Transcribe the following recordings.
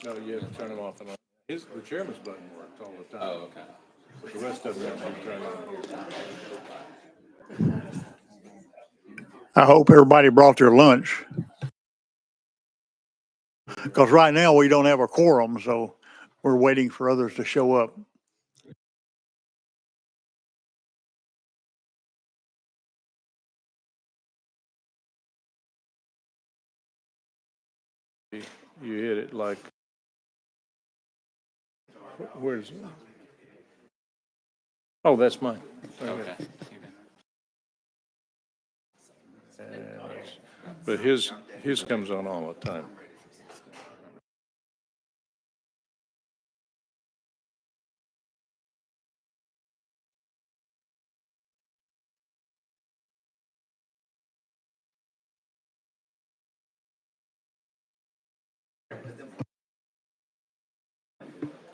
No, you have to turn them off and on. The chairman's button works all the time. Oh, okay. But the rest of them have to turn on. I hope everybody brought their lunch. Because right now we don't have a quorum, so we're waiting for others to show up. You hit it like, where's it? Oh, that's mine. Okay. But his comes on all the time.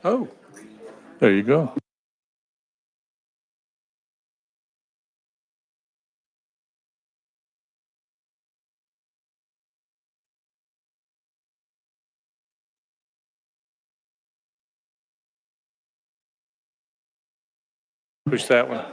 Oh, there you go. Push that one.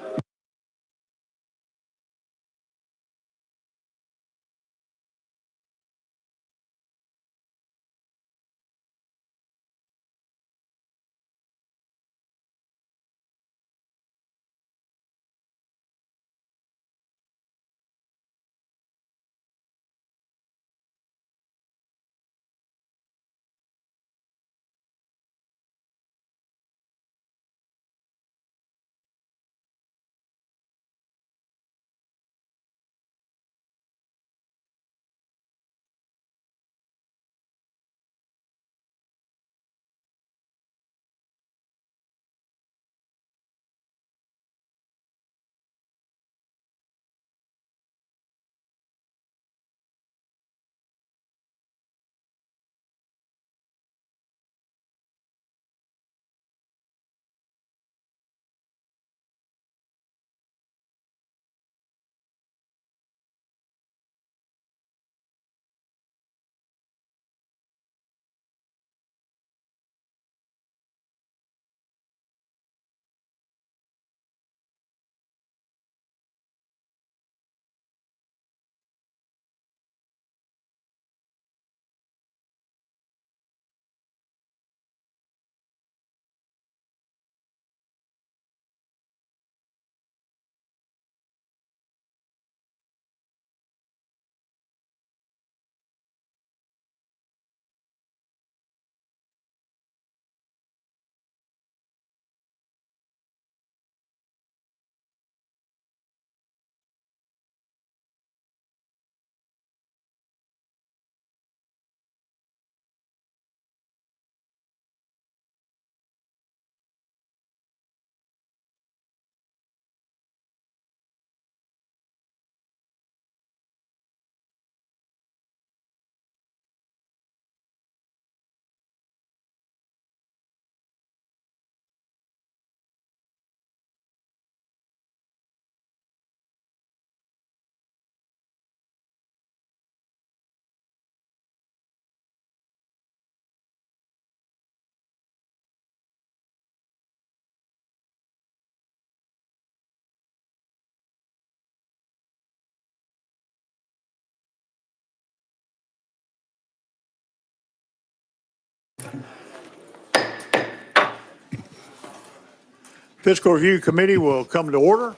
Fiscal Review Committee will come to order.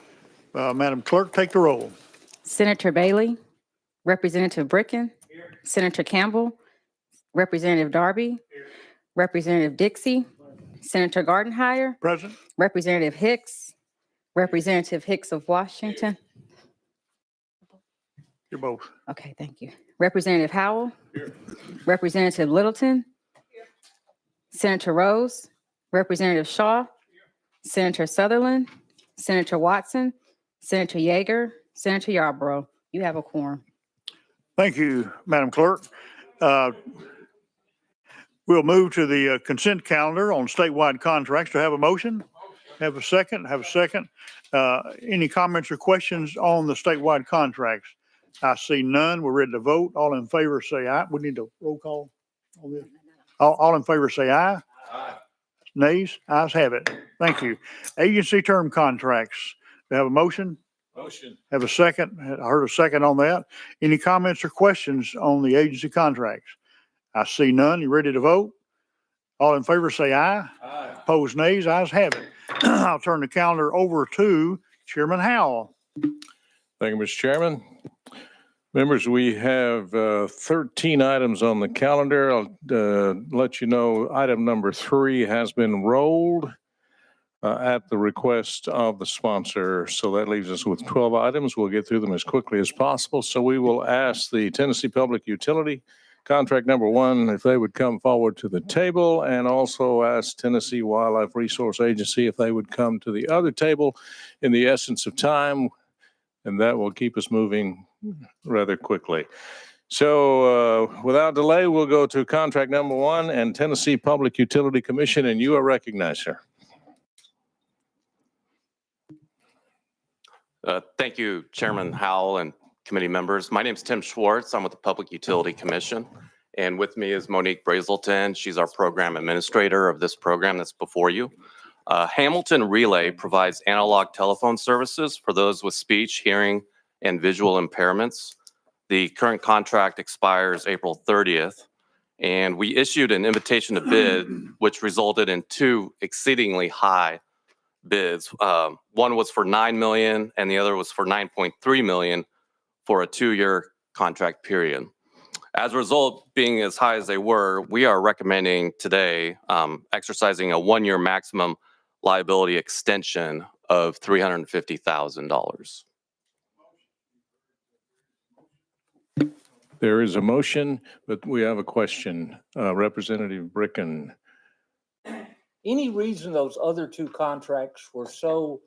Madam Clerk, take the roll. Senator Bailey, Representative Bricken, Senator Campbell, Representative Darby, Representative Dixie, Senator Gardenhire, Present. Representative Hicks, Representative Hicks of Washington. You're both. Okay, thank you. Representative Howell, Representative Littleton, Senator Rose, Representative Shaw, Senator Sutherland, Senator Watson, Senator Yeager, Senator Yarborough. You have a quorum. Thank you, Madam Clerk. We'll move to the consent calendar on statewide contracts. Do I have a motion? Have a second? Have a second. Any comments or questions on the statewide contracts? I see none. We're ready to vote. All in favor, say aye. We need a roll call on this. All in favor say aye. Nays? Ayes have it. Thank you. Agency term contracts. Do I have a motion? Motion. Have a second? I heard a second on that. Any comments or questions on the agency contracts? I see none. You ready to vote? All in favor say aye. Aye. Opposed, nays? Ayes have it. I'll turn the calendar over to Chairman Howell. Thank you, Mr. Chairman. Members, we have 13 items on the calendar. I'll let you know item number 3 has been rolled at the request of the sponsor. So that leaves us with 12 items. We'll get through them as quickly as possible. So we will ask the Tennessee Public Utility Contract number 1 if they would come forward to the table, and also ask Tennessee Wildlife Resource Agency if they would come to the other table in the essence of time, and that will keep us moving rather quickly. So without delay, we'll go to contract number 1 and Tennessee Public Utility Commission, and you are recognized, sir. Thank you, Chairman Howell and committee members. My name is Tim Schwartz. I'm with the Public Utility Commission. And with me is Monique Brazelton. She's our program administrator of this program that's before you. Hamilton Relay provides analog telephone services for those with speech, hearing, and visual impairments. The current contract expires April 30th, and we issued an invitation to bid, which resulted in 2 exceedingly high bids. One was for $9 million, and the other was for $9.3 million for a 2-year contract period. As a result, being as high as they were, we are recommending today exercising a 1-year maximum liability extension of $350,000. There is a motion, but we have a question. Representative Bricken. Any reason those other 2 contracts were so,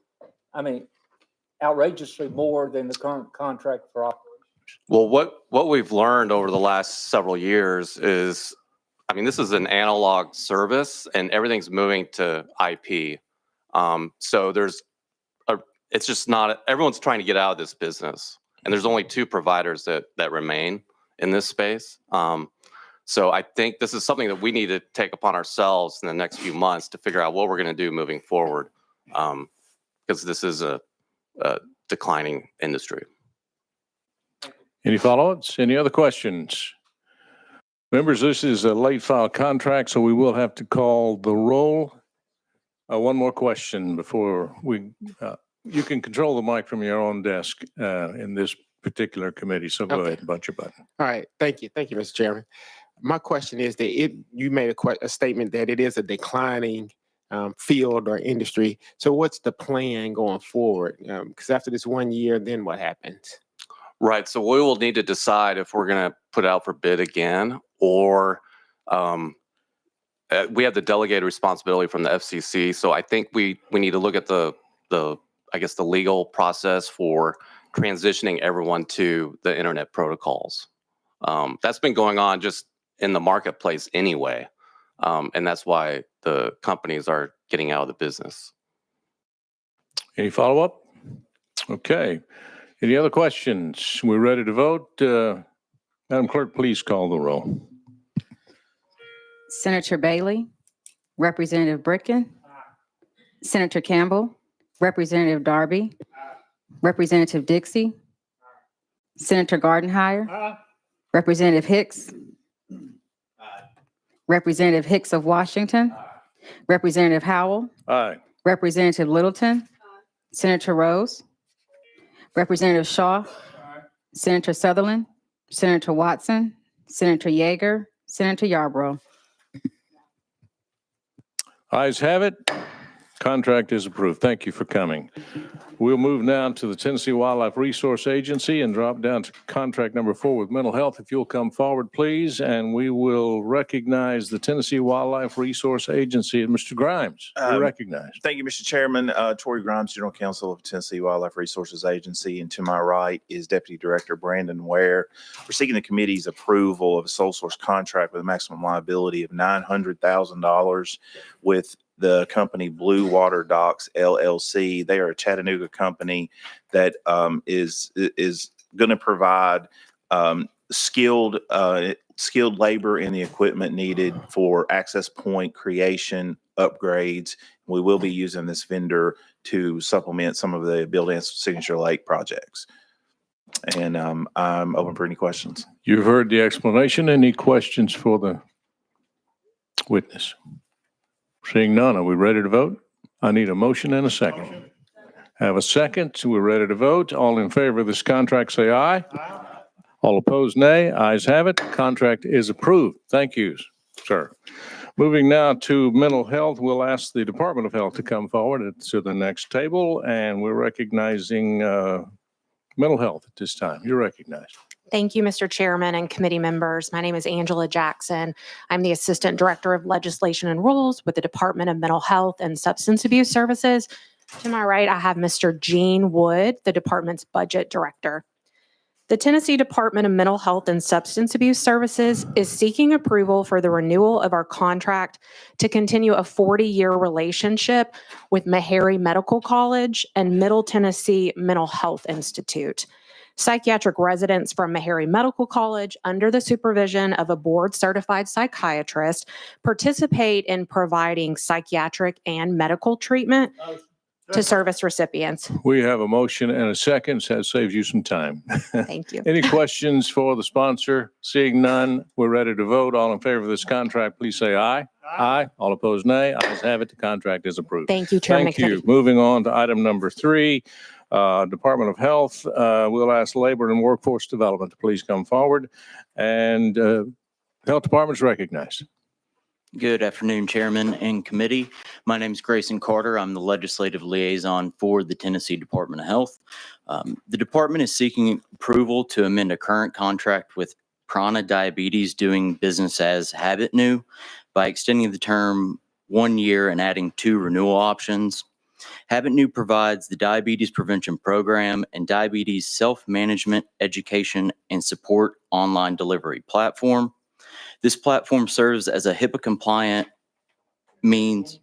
outrageously more than the current contract for operations? Well, what we've learned over the last several years is, this is an analog service and everything's moving to IP. So it's just not, everyone's trying to get out of this business, and there's only 2 providers that remain in this space. So I think this is something that we need to take upon ourselves in the next few months to figure out what we're going to do moving forward, because this is a declining industry. Any follow-ups? Any other questions? Members, this is a late file contract, so we will have to call the roll. One more question before we, you can control the mic from your own desk in this particular committee, so go ahead and bunch your button. All right, thank you, Mr. Chairman. My question is that you made a statement that it is a declining field or industry. So what's the plan going forward? Because after this 1 year, then what happens? Right. So we will need to decide if we're going to put out for bid again, or we have the delegated responsibility from the FCC. So I think we need to look at the legal process for transitioning everyone to the internet protocols. That's been going on just in the marketplace anyway. And that's why the companies are getting out of the business. Any follow-up? Okay. Any other questions? We're ready to vote. Madam Clerk, please call the roll. Senator Bailey, Representative Bricken, Senator Campbell, Representative Darby, Representative Dixie, Senator Gardenhire, Representative Hicks, Representative Hicks of Washington, Representative Howell, Aye. Representative Littleton, Senator Rose, Representative Shaw, Senator Sutherland, Senator Watson, Senator Yeager, Senator Yarborough. Ayes have it. Contract is approved. Thank you for coming. We'll move now to the Tennessee Wildlife Resource Agency and drop down to contract number 4 with mental health. If you'll come forward, please, and we will recognize the Tennessee Wildlife Resource Agency. And Mr. Grimes, you're recognized. Thank you, Mr. Chairman. Torrey Grimes, General Counsel of Tennessee Wildlife Resources Agency, and to my right is Deputy Director Brandon Ware. We're seeking the committee's approval of a sole source contract with a maximum liability of $900,000 with the company Blue Water Docks LLC. They are a Chattanooga company that is going to provide skilled skilled labor and the equipment needed for access point creation, upgrades. We will be using this vendor to supplement some of the Bill Dance Signature Lake projects. And I'm open for any questions. You've heard the explanation. Any questions for the witness? Seeing none, are we ready to vote? I need a motion and a second. Have a second. We're ready to vote. All in favor of this contract, say aye. All opposed, nay. Ayes have it. Contract is approved. Thank you, sir. Moving now to mental health, we'll ask the Department of Health to come forward to the next table, and we're recognizing mental health at this time. You're recognized. Thank you, Mr. Chairman and committee members. My name is Angela Jackson. I'm the Assistant Director of Legislation and Rules with the Department of Mental Health and Substance Abuse Services. To my right, I have Mr. Gene Wood, the department's Budget Director. The Tennessee Department of Mental Health and Substance Abuse Services is seeking approval for the renewal of our contract to continue a 40-year relationship with Meharry Medical College and Middle Tennessee Mental Health Institute. Psychiatric residents from Meharry Medical College, under the supervision of a board-certified psychiatrist, participate in providing psychiatric and medical treatment to service recipients. We have a motion and a second, so that saves you some time. Thank you. Any questions for the sponsor? Seeing none, we're ready to vote. All in favor of this contract, please say aye. Aye. All opposed, nay. Ayes have it. The contract is approved. Thank you, Chairman. Thank you. Moving on to item number 3, Department of Health. We'll ask Labor and Workforce Development to please come forward. And Health Department's recognized. Good afternoon, Chairman and Committee. My name is Grayson Carter. I'm the Legislative Liaison for the Tennessee Department of Health. The department is seeking approval to amend a current contract with Prana Diabetes doing business as Habit New by extending the term 1 year and adding 2 renewal options. Habit New provides the Diabetes Prevention Program and Diabetes Self-Management Education and Support online delivery platform. This platform serves as a HIPAA-compliant means.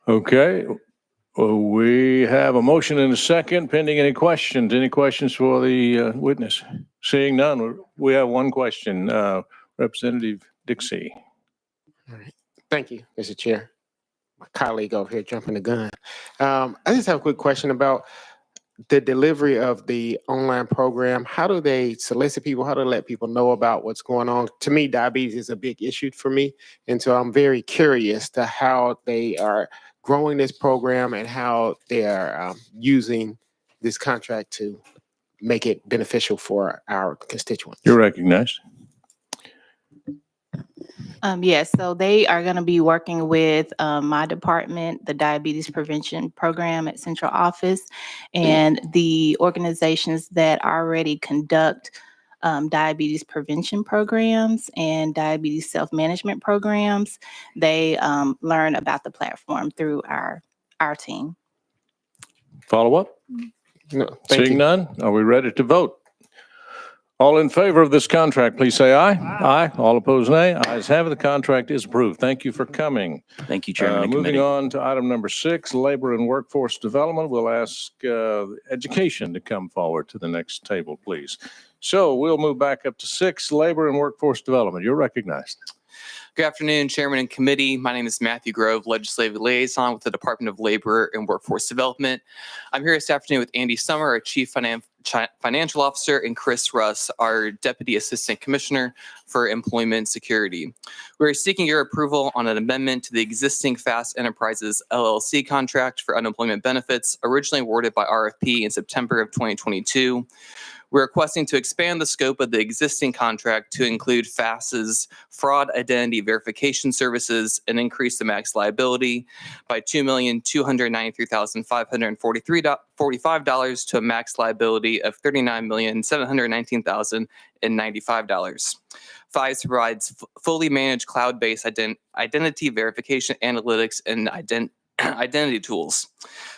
Okay. Well, we have a motion and a second. Pending any questions? Any questions for the witness? Seeing none, we have one question. Representative Dixie. All right. Thank you, Mr. Chair. My colleague over here jumping the gun. I just have a quick question about the delivery of the online program. How do they solicit people? How do they let people know about what's going on? To me, diabetes is a big issue for me. And so I'm very curious to how they are growing this program and how they are using this contract to make it beneficial for our constituents. You're recognized. Yes, so they are going to be working with my department, the Diabetes Prevention Program at Central Office, and the organizations that already conduct diabetes prevention programs and diabetes self-management programs. They learn about the platform through our team. Follow up? No, thank Seeing you. none, are we ready to vote? All in favor of this contract, please say aye. Aye. All opposed, nay. Ayes have it. The contract is approved. Thank you for coming. Thank you, Chairman and Moving Committee. on to item number 6, Labor and Workforce Development. We'll ask Education to come forward to the next table, please. So we'll move back up to 6, Labor and Workforce Development. You're recognized. Good afternoon, Chairman and Committee. My name is Matthew Grove, Legislative Liaison with the Department of Labor and Workforce Development. I'm here this afternoon with Andy Summer, our Chief Financial Officer, and Chris Russ, our Deputy Assistant Commissioner for Employment Security. We're seeking your approval on an amendment to the existing Fast Enterprises LLC contract for unemployment benefits, originally awarded by RFP in September of 2022. We're requesting to expand the scope of the existing contract to include FAST's fraud identity verification services and increase the max liability by $2,293,545 to a max liability of $39,719,095. FIS provides fully managed cloud-based identity verification analytics and identity tools.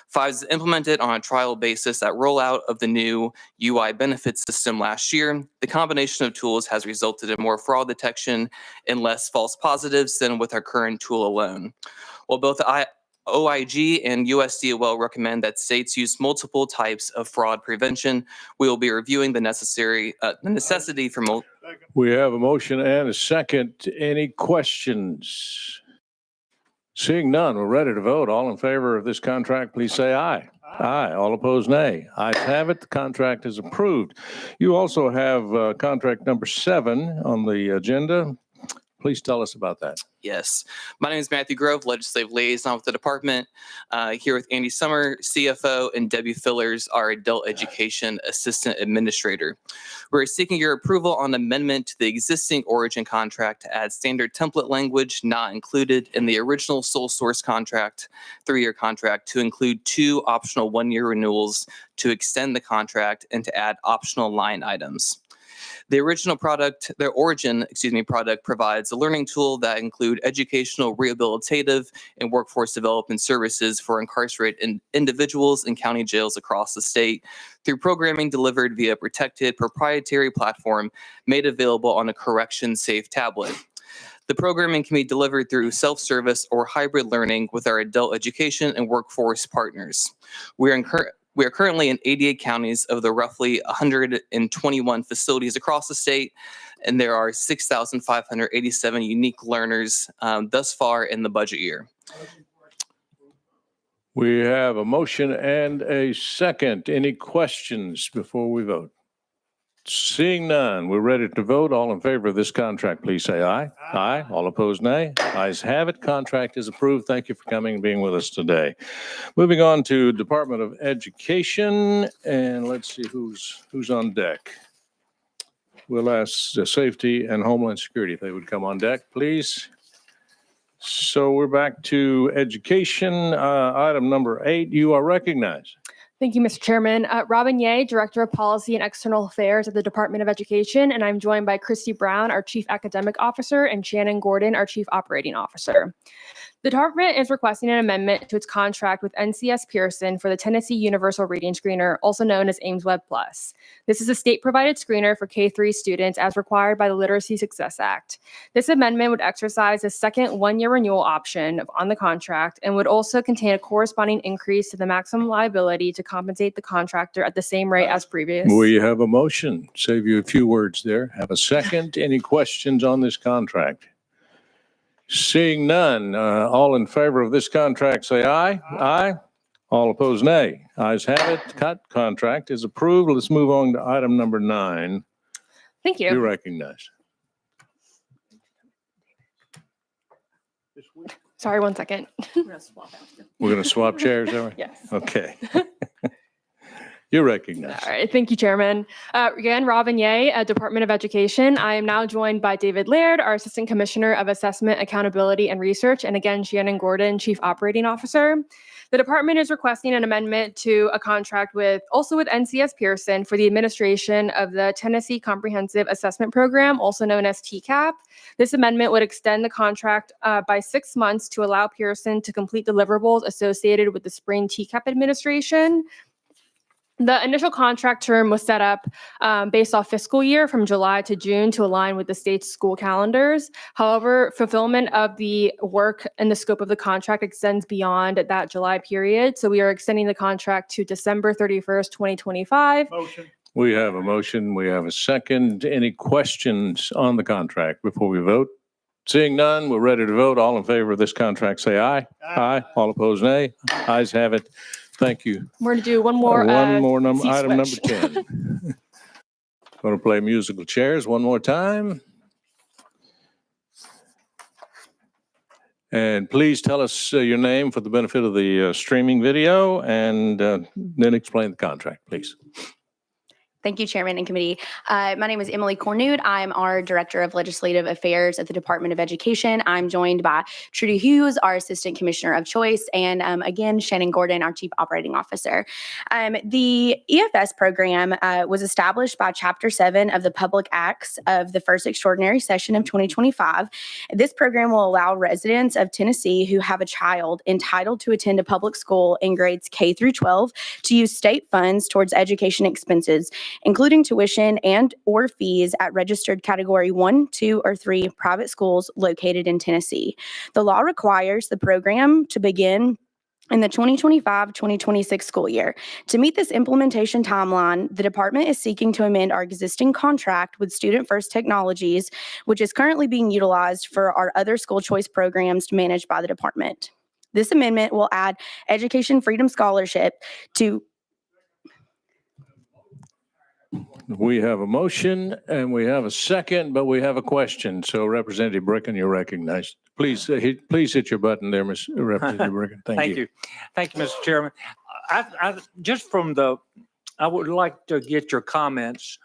FIS is implemented on a trial basis at rollout of the new UI benefits system last year. The combination of tools has resulted in more fraud detection and less false positives than with our current tool alone. While both OIG and USDOL recommend that states use multiple types of fraud prevention. We will be reviewing the necessity for We have a motion and a second. Any questions? Seeing none, we're ready to vote. All in favor of this contract, please say aye. Aye. All opposed, nay. Ayes have it. The contract is approved. You also have contract number 7 on the agenda. Please tell us about that. Yes. My name is Matthew Grove, Legislative Liaison with the department, here with Andy Summer, CFO, and Debbie Fillers, our Adult Education Assistant Administrator. We're seeking your approval on amendment to the existing Origin contract to add standard template language not included in the original sole source contract, 3-year contract, to include 2 optional 1-year renewals to extend the contract and to add optional line items. The Origin product provides a learning tool that include educational, rehabilitative, and workforce development services for incarcerated individuals in county jails across the state through programming delivered via protected proprietary platform made available on a correction-safe tablet. The programming can be delivered through self-service or hybrid learning with our adult education and workforce partners. We are currently in 88 counties of the roughly 121 facilities across the state, and there are 6,587 unique learners thus far in the budget year. We have a motion and a second. Any questions before we vote? Seeing none, we're ready to vote. All in favor of this contract, please say aye. Aye. All opposed, nay. Ayes have it. Contract is approved. Thank you for coming and being with us today. Moving on to Department of Education, and let's see who's on deck. We'll ask Safety and Homeland Security if they would come on deck, please. So we're back to education. Item number 8, you are recognized. Thank you, Mr. Chairman. Robin Ye, Director of Policy and External Affairs at the Department of Education, and I'm joined by Christy Brown, our Chief Academic Officer, and Shannon Gordon, our Chief Operating Officer. The department is requesting an amendment to its contract with NCS Pearson for the Tennessee Universal Reading Screener, also known as AimsWeb Plus. This is a state-provided screener for K-3 students as required by the Literacy Success Act. This amendment would exercise a second 1-year renewal option on the contract and would also contain a corresponding increase to the maximum liability to compensate the contractor at the same rate as previous. We have a motion. Save you a few words there. Have a second. Any questions on this contract? Seeing none, all in favor of this contract, say aye. Aye. All opposed, nay. Ayes have it. Contract is approved. Let's move on to item number 9. Thank you. You're recognized. Sorry, one second. We're going to swap chairs, are we? Yes. Okay. You're recognized. All right. Thank you, Chairman. Again, Robin Ye, Department of Education. I am now joined by David Laird, our Assistant Commissioner of Assessment, Accountability, and Research, and again, Shannon Gordon, Chief Operating Officer. The department is requesting an amendment to a contract with NCS Pearson for the administration of the Tennessee Comprehensive Assessment Program, also known as TCAP. This amendment would extend the contract by 6 months to allow Pearson to complete deliverables associated with the spring TCAP administration. The initial contract term was set up based off fiscal year from July to June to align with the state's school calendars. However, fulfillment of the work and the scope of the contract extends beyond that July period. So we are extending the contract to December 31st, 2025. Motion. We have a motion. We have a second. Any questions on the contract before we vote? Seeing none, we're ready to vote. All in favor of this contract, say aye. Aye. All opposed, nay. Ayes have it. Thank you. We're going to do one more. Number, seat item number switch. 10. Going to play musical chairs one more time. And please tell us your name for the benefit of the streaming video, and then explain the contract, please. Thank you, Chairman and Committee. My name is Emily Cornude. I'm our Director of Legislative Affairs at the Department of Education. I'm joined by Trudy Hughes, our Assistant Commissioner of Choice, and again, Shannon Gordon, our Chief Operating Officer. The EFS program was established by Chapter 7 of the Public Acts of the First Extraordinary Session of 2025. This program will allow residents of Tennessee who have a child entitled to attend a public school in grades K through 12 to use state funds towards education expenses, including tuition and or fees at registered Category 1, 2, or 3 private schools located in Tennessee. The law requires the program to begin in the 2025-2026 school year. To meet this implementation timeline, the department is seeking to amend our existing contract with Student First Technologies, which is currently being utilized for our other school choice programs managed by the department. This amendment will add Education Freedom Scholarship to We have a motion and we have a second, but we have a question. So Representative Bricken, you're recognized. Please, please hit your button there, Ms. Representative Bricken. Thank you. Thank you, Mr. Chairman. I would like to get your comments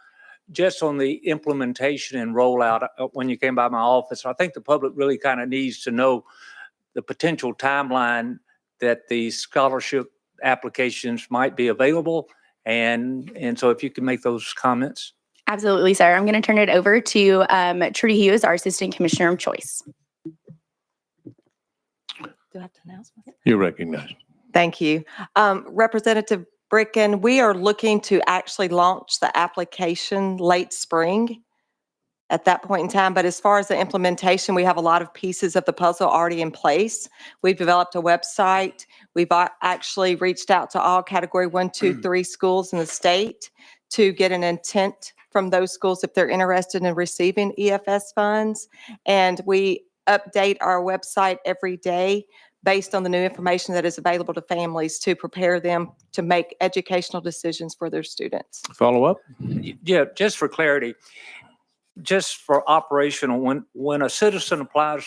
just on the implementation and rollout when you came by my office. I think the public really kind of needs to know the potential timeline that the scholarship applications might be available. And so if you can make those comments. Absolutely, sir. I'm going to turn it over to Trudy Hughes, our Assistant Commissioner of Choice. Do I have to announce myself? You're recognized. Thank you. Representative Bricken, we are looking to actually launch the application late spring at that point in time. But as far as the implementation, we have a lot of pieces of the puzzle already in place. We've developed a website. We've actually reached out to all category 1, 2, 3 schools in the state to get an intent from those schools if they're interested in receiving EFS funds. And we update our website every day based on the new information that is available to families to prepare them to make educational decisions for their students. Follow up? Yeah, just for clarity, just for operational, when a citizen applies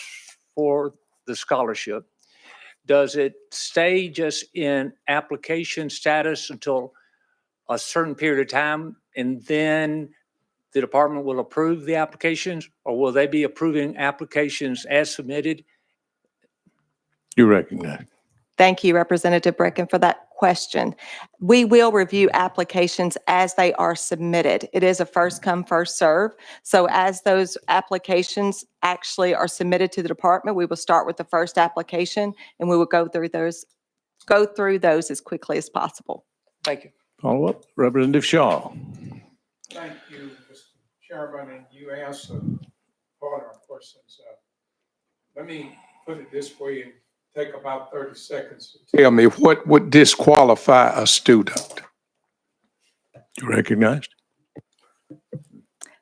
for the scholarship, does it stay just in application status until a certain period of time and then the department will approve the applications, or will they be approving applications as submitted? You're recognized. Thank you, Representative Bricken, for that question. We will review applications as they are submitted. It is a first come, first serve. So as those applications actually are submitted to the department, we will start with the first application and we will go through those as quickly as possible. Thank you. Follow up, Representative Shaw. Thank you, Mr. Chairman, and you answered part of our questions. Let me put it this way and take about 30 seconds to tell me what would disqualify a student. You're recognized.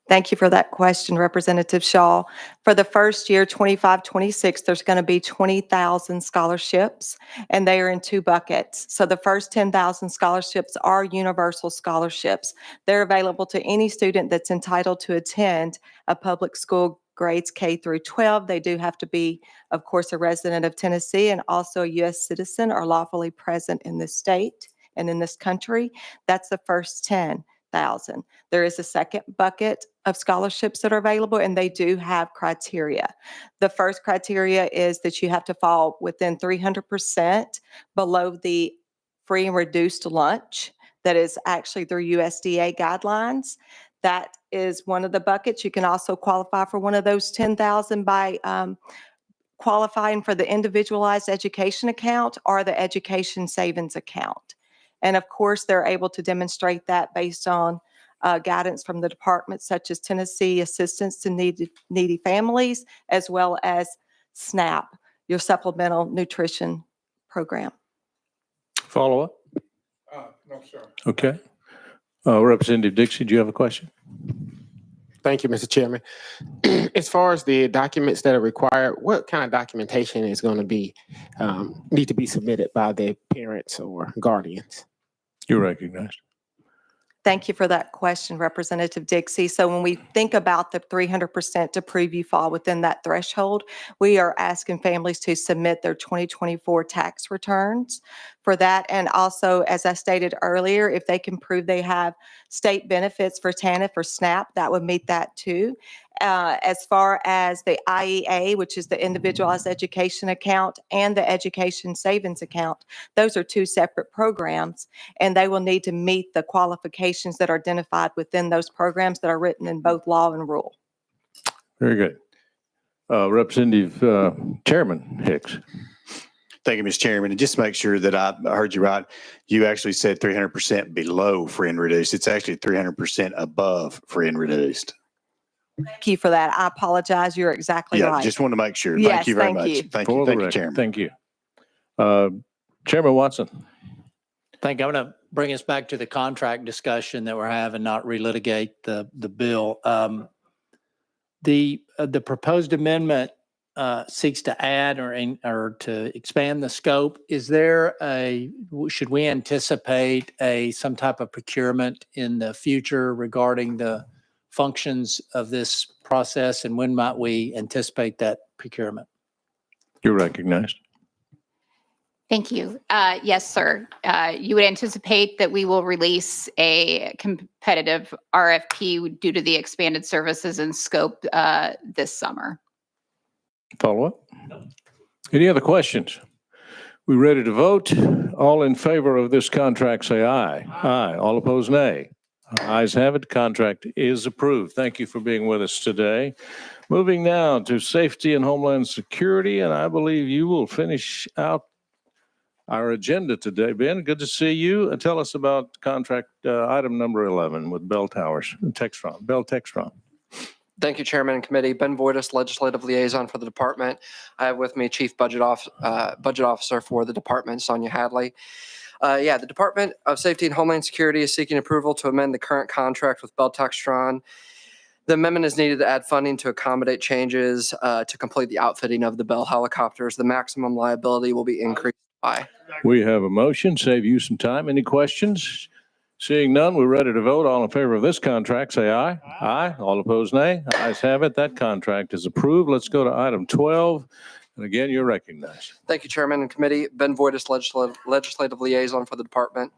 Thank you for that question, Representative Shaw. For the first year, 25-26, there's going to be 20,000 scholarships, and they are in 2 buckets. So the first 10,000 scholarships are universal scholarships. They're available to any student that's entitled to attend a public school grades K through 12. They do have to be, of course, a resident of Tennessee and also a U.S. citizen or lawfully present in this state and in this country. That's the first 10,000. There is a second bucket of scholarships that are available, and they do have criteria. The first criteria is that you have to fall within 300% below the free and reduced lunch that is actually through USDA guidelines. That is one of the buckets. You can also qualify for one of those 10,000 by qualifying for the individualized education account or the education savings account. And of course, they're able to demonstrate that based on guidance from the department, such as Tennessee Assistance to Needy Families, as well as SNAP, your Supplemental Nutrition Program. Follow up? No, sir. Okay. Representative Dixie, do you have a question? Thank you, Mr. Chairman. As far as the documents that are required, what kind of documentation is going to be need to be submitted by the parents or guardians? You're recognized. Thank you for that question, Representative Dixie. So when we think about the 300% to prove you fall within that threshold, we are asking families to submit their 2024 tax returns for that. And also, as I stated earlier, if they can prove they have state benefits for TANF or SNAP, that would meet that too. As far as the IEA, which is the Individualized Education Account, and the Education Savings Account, those are 2 separate programs, and they will need to meet the qualifications that are identified within those programs that are written in both law and rule. Very good. Representative Chairman Hicks. Thank you, Mr. Chairman. And just to make sure that I heard you right, you actually said 300% below free and reduced. It's actually 300% above free and reduced. Thank you for that. I apologize. You're exactly right. Yeah, just wanted to make sure. Yes, Thank you very thank much. you. Thank For you. the Thank you, record, Chairman. Thank you. Chairman Watson. Thank you. I'm going to bring us back to the contract discussion that we're having, not relitigate the bill. The proposed amendment seeks to add or to expand the scope. Is there should we anticipate some type of procurement in the future regarding the functions of this process, and when might we anticipate that procurement? You're recognized. Thank you. Yes, sir. You would anticipate that we will release a competitive RFP due to the expanded services and scope this summer. Follow up? Any other questions? We ready to vote? All in favor of this contract, say aye. Aye. All opposed, nay. Ayes have it. Contract is approved. Thank you for being with us today. Moving now to Safety and Homeland Security, and I believe you will finish out our agenda today. Ben, good to see you. Tell us about contract item number 11 with Bell Towers, Textron, Bell Textron. Thank you, Chairman and Committee. Ben Voitis, Legislative Liaison for the Department. I have with me Chief Budget Officer for the Department, Sonia Hadley. The Department of Safety and Homeland Security is seeking approval to amend the current contract with Bell Textron. The amendment is needed to add funding to accommodate changes to complete the outfitting of the Bell helicopters. The maximum liability will be increased by. We have a motion, save you some time. Any questions? Seeing none, we're ready to vote. All in favor of this contract, say aye. Aye. All opposed, nay. Ayes have it. That contract is approved. Let's go to item 12. And again, you're recognized. Thank you, Chairman and Committee. Ben Voitis, Legislative Liaison for the Department.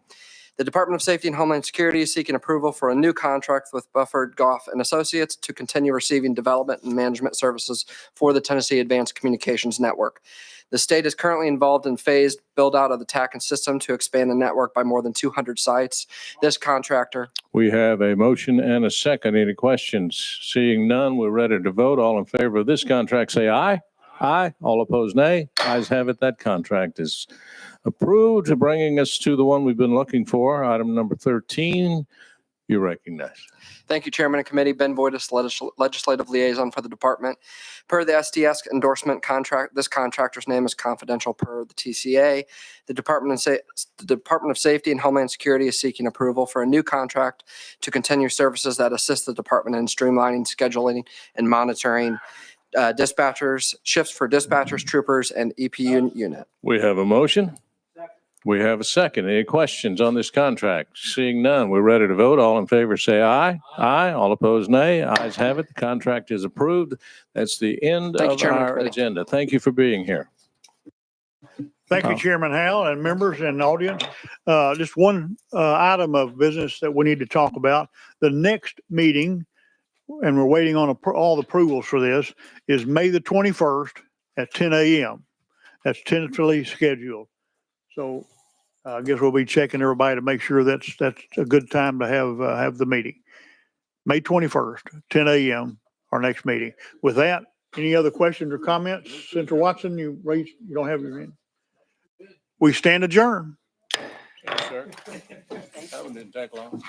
The Department of Safety and Homeland Security is seeking approval for a new contract with Bufford, Goff and Associates to continue receiving development and management services for the Tennessee Advanced Communications Network. The state is currently involved in phased build-out of the TACAN system to expand the network by more than 200 sites. This contractor. We have a motion and a second. Any questions? Seeing none, we're ready to vote. All in favor of this contract, say aye. Aye. All opposed, nay. Ayes have it. That contract is approved. Bringing us to the one we've been looking for, item number 13. You recognize. Thank you, Chairman and Committee. Ben Voitis, Legislative Liaison for the Department. Per the SDS endorsement contract, this contractor's name is confidential per the TCA. The Department of Safety and Homeland Security is seeking approval for a new contract to continue services that assist the department in streamlining, scheduling, and monitoring dispatchers, shifts for dispatchers, troopers, and EPU unit. We have a motion. We have a second. Any questions on this contract? Seeing none, we're ready to vote. All in favor, say aye. Aye. All opposed, nay. Ayes have it. The contract is approved. That's the end of our agenda. Thank you for being here. Thank you, Chairman Howell and members and audience. Just one item of business that we need to talk about. The next meeting, and we're waiting on all the approvals for this, is May the 21st at 10 a.m. That's tentatively scheduled. So I guess we'll be checking everybody to make sure that's a good time to have the meeting. May 21st, 10 a.m., our next meeting. With that, any other questions or comments? Senator Watson, you don't have your hand. We stand adjourned. Yes, sir. That one didn't take long.